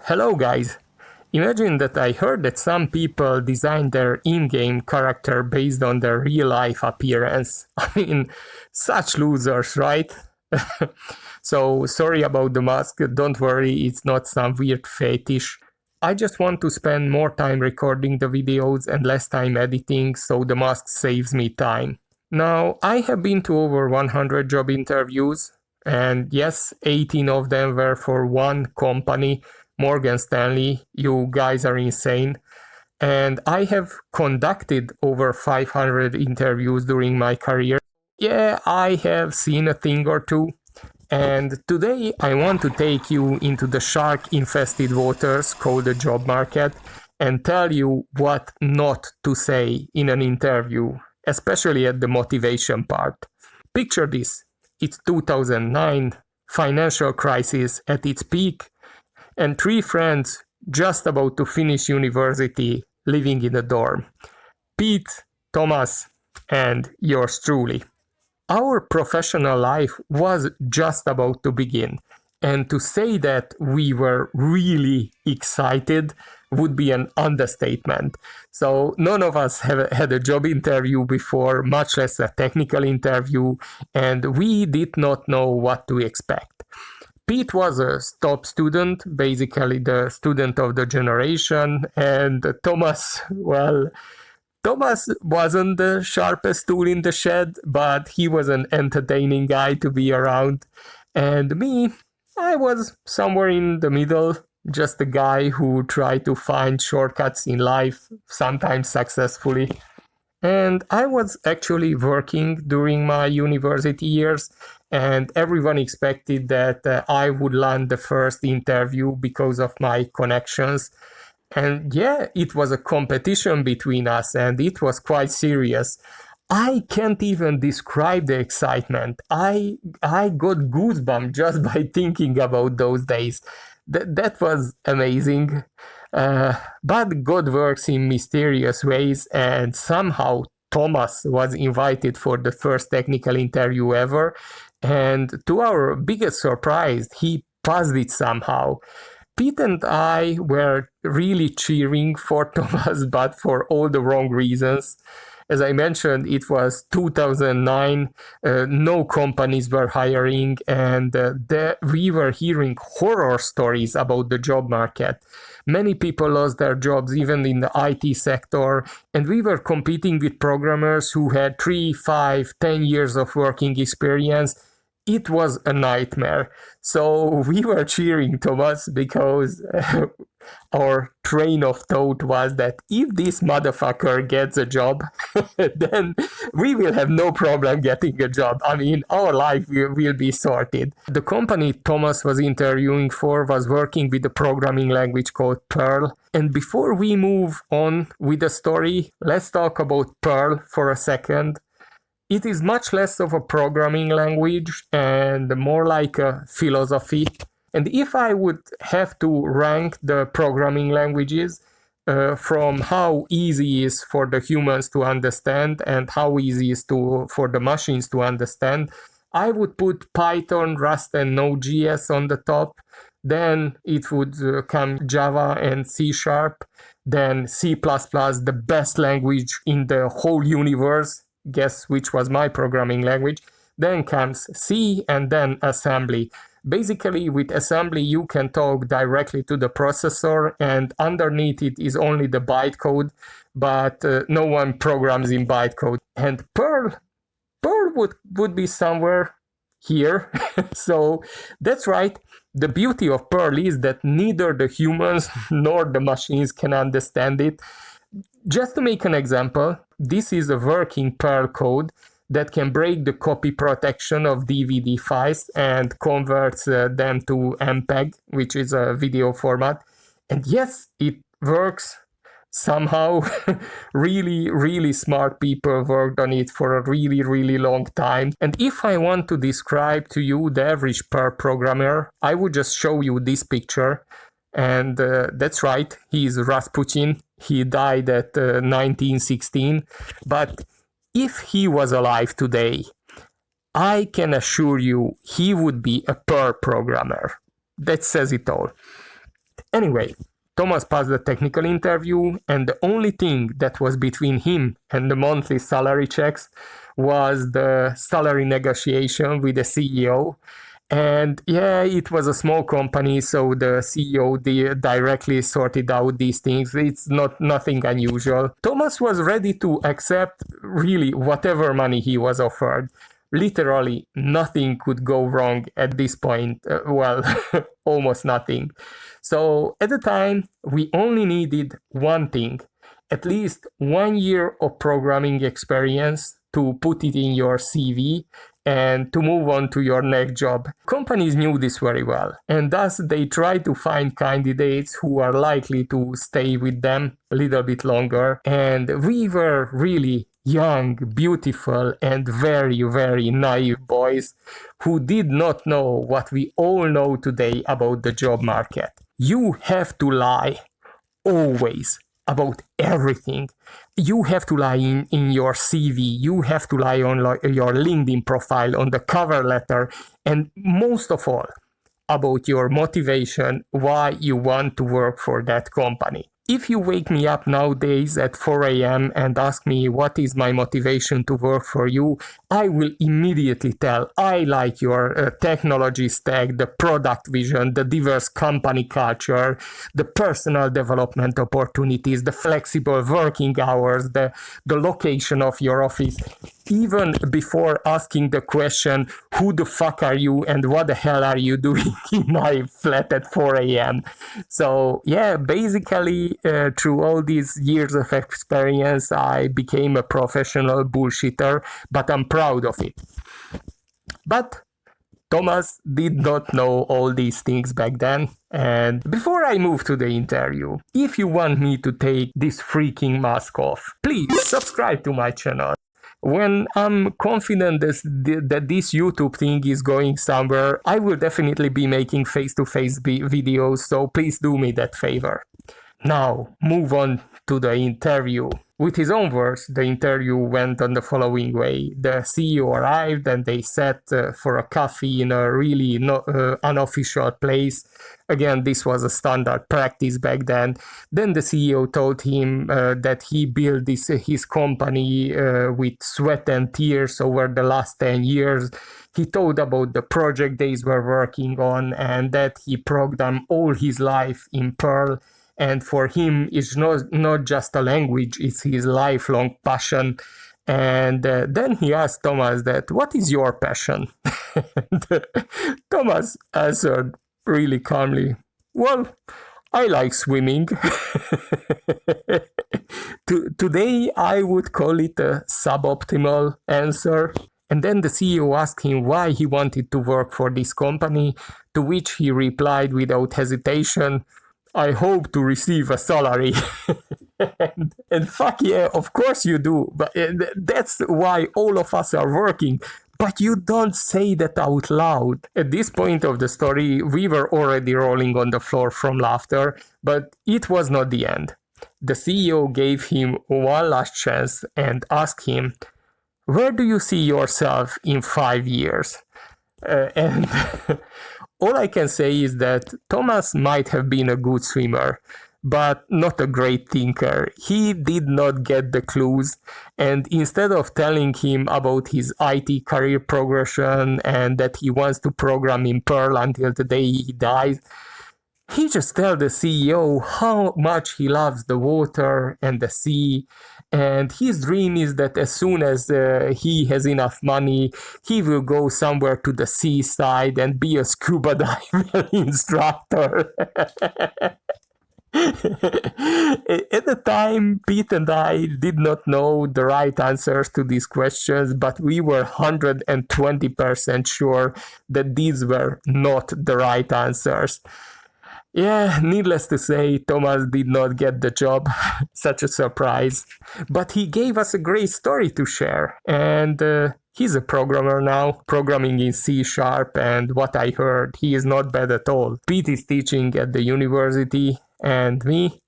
Hello guys! Imagine that I heard that some people design their in-game character based on their real-life appearance. I mean, such losers, right? So, sorry about the mask, don't worry, it's not some weird fetish. I just want to spend more time recording the videos and less time editing, so the mask saves me time. Now, I have been to over 100 job interviews, and yes, 18 of them were for one company, Morgan Stanley. You guys are insane. And I have conducted over 500 interviews during my career. Yeah, I have seen a thing or two. And today I want to take you into the shark-infested waters called the job market and tell you what not to say in an interview, especially at the motivation part. Picture this. It's 2009, financial crisis at its peak, and three friends just about to finish university living in a dorm. Pete, Thomas, and yours truly. Our professional life was just about to begin, and to say that we were really excited would be an understatement. So none of us have had a job interview before, much less a technical interview, and we did not know what to expect. Pete was a top student, basically the student of the generation, and Thomas, well, Thomas wasn't the sharpest tool in the shed, but he was an entertaining guy to be around. And me, I was somewhere in the middle, just a guy who tried to find shortcuts in life, sometimes successfully. And I was actually working during my university years, and everyone expected that I would land the first interview because of my connections. And yeah, it was a competition between us, and it was quite serious. I can't even describe the excitement. I got goosebumps just by thinking about those days. That was amazing. But God works in mysterious ways, and somehow Thomas was invited for the first technical interview ever. And to our biggest surprise, he passed it somehow. Pete and I were really cheering for Thomas, but for all the wrong reasons. As I mentioned, it was 2009, no companies were hiring, and we were hearing horror stories about the job market. Many people lost their jobs, even in the IT sector, and we were competing with programmers who had 3, 5, 10 years of working experience. It was a nightmare. So we were cheering Thomas because our train of thought was that if this motherfucker gets a job, then we will have no problem getting a job. I mean, our life will be sorted. The company Thomas was interviewing for was working with a programming language called Perl. And before we move on with the story, let's talk about Perl for a second. It is much less of a programming language and more like a philosophy. And if I would have to rank the programming languages from how easy it is for the humans to understand and how easy it is for the machines to understand, I would put Python, Rust, and Node.js on the top. Then it would come Java and C#, then C++, the best language in the whole universe. Guess which was my programming language. Then comes C and then assembly. Basically, with assembly, you can talk directly to the processor, and underneath it is only the bytecode, but no one programs in bytecode. And Perl would be somewhere here. So that's right. The beauty of Perl is that neither the humans nor the machines can understand it. Just to make an example, this is a working Perl code that can break the copy protection of DVD files and converts them to MPEG, which is a video format. And yes, it works somehow. Really, really smart people worked on it for a really, really long time. And if I want to describe to you the average Perl programmer, I would just show you this picture. And that's right, he is Rasputin. He died at 1916. But if he was alive today, I can assure you he would be a Perl programmer. That says it all. Anyway, Thomas passed the technical interview, and the only thing that was between him and the monthly salary checks was the salary negotiation with the CEO. And yeah, it was a small company, so the CEO directly sorted out these things. It's nothing unusual. Thomas was ready to accept really whatever money he was offered. Literally nothing could go wrong at this point. Well, almost nothing. So at the time, we only needed one thing, at least 1 year of programming experience to put it in your CV and to move on to your next job. Companies knew this very well, and thus they tried to find candidates who are likely to stay with them a little bit longer. And we were really young, beautiful, and very, very naive boys who did not know what we all know today about the job market. You have to lie, always, about everything. You have to lie in your CV, you have to lie on your LinkedIn profile, on the cover letter, and most of all, about your motivation, why you want to work for that company. If you wake me up nowadays at 4 a.m. and ask me what is my motivation to work for you, I will immediately tell I like your technology stack, the product vision, the diverse company culture, the personal development opportunities, the flexible working hours, the location of your office. Even before asking the question, who the fuck are you and what the hell are you doing in my flat at 4 a.m.? So yeah, basically through all these years of experience, I became a professional bullshitter, but I'm proud of it. But Thomas did not know all these things back then. And before I move to the interview, if you want me to take this freaking mask off, please subscribe to my channel. When I'm confident that this YouTube thing is going somewhere, I will definitely be making face-to-face videos, so please do me that favor. Now, move on to the interview. With his own words, the interview went on the following way. The CEO arrived and they sat for a coffee in a really unofficial place. Again, this was a standard practice back then. Then the CEO told him that he built his company with sweat and tears over the last 10 years. He told about the project they were working on and that he programmed all his life in Perl. And for him, it's not just a language, it's his lifelong passion. And then he asked Thomas that, what is your passion? And Thomas answered really calmly, well, I like swimming. Today, I would call it a suboptimal answer. And then the CEO asked him why he wanted to work for this company, to which he replied without hesitation, I hope to receive a salary. and fuck yeah, of course you do. But that's why all of us are working. But you don't say that out loud. At this point of the story, we were already rolling on the floor from laughter, but it was not the end. The CEO gave him one last chance and asked him, where do you see yourself in 5 years? And all I can say is that Thomas might have been a good swimmer, but not a great thinker. He did not get the clues, and instead of telling him about his IT career progression and that he wants to program in Perl until the day he dies, he just tells the CEO how much he loves the water and the sea, and his dream is that as soon as he has enough money, he will go somewhere to the seaside and be a scuba diver instructor. At the time, Pete and I did not know the right answers to these questions, but we were 120% sure that these were not the right answers. Yeah, needless to say, Thomas did not get the job. Such a surprise. But he gave us a great story to share. And he's a programmer now, programming in C#, and what I heard, he is not bad at all. Pete is teaching at the university, and me?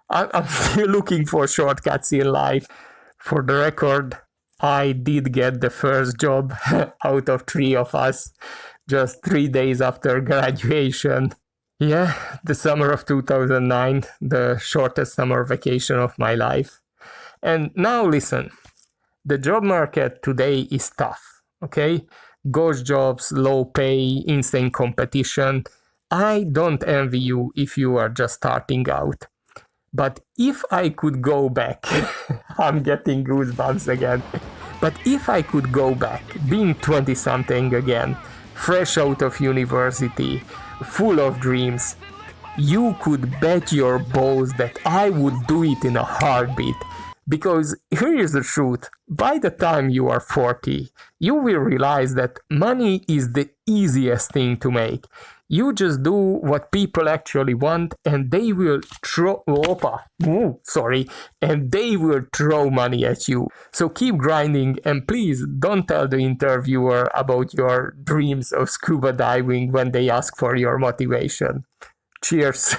I'm still looking for shortcuts in life. For the record, I did get the first job out of 3 of us, just 3 days after graduation. Yeah, the summer of 2009, the shortest summer vacation of my life. And now listen, the job market today is tough, okay? Ghost jobs, low pay, insane competition. I don't envy you if you are just starting out. But if I could go back, I'm getting goosebumps again. But if I could go back, being 20 something again, fresh out of university, full of dreams, you could bet your balls that I would do it in a heartbeat. Because here is the truth, by the time you are 40, you will realize that money is the easiest thing to make. You just do what people actually want and they will and they will throw money at you. So keep grinding and please don't tell the interviewer about your dreams of scuba diving when they ask for your motivation. Cheers.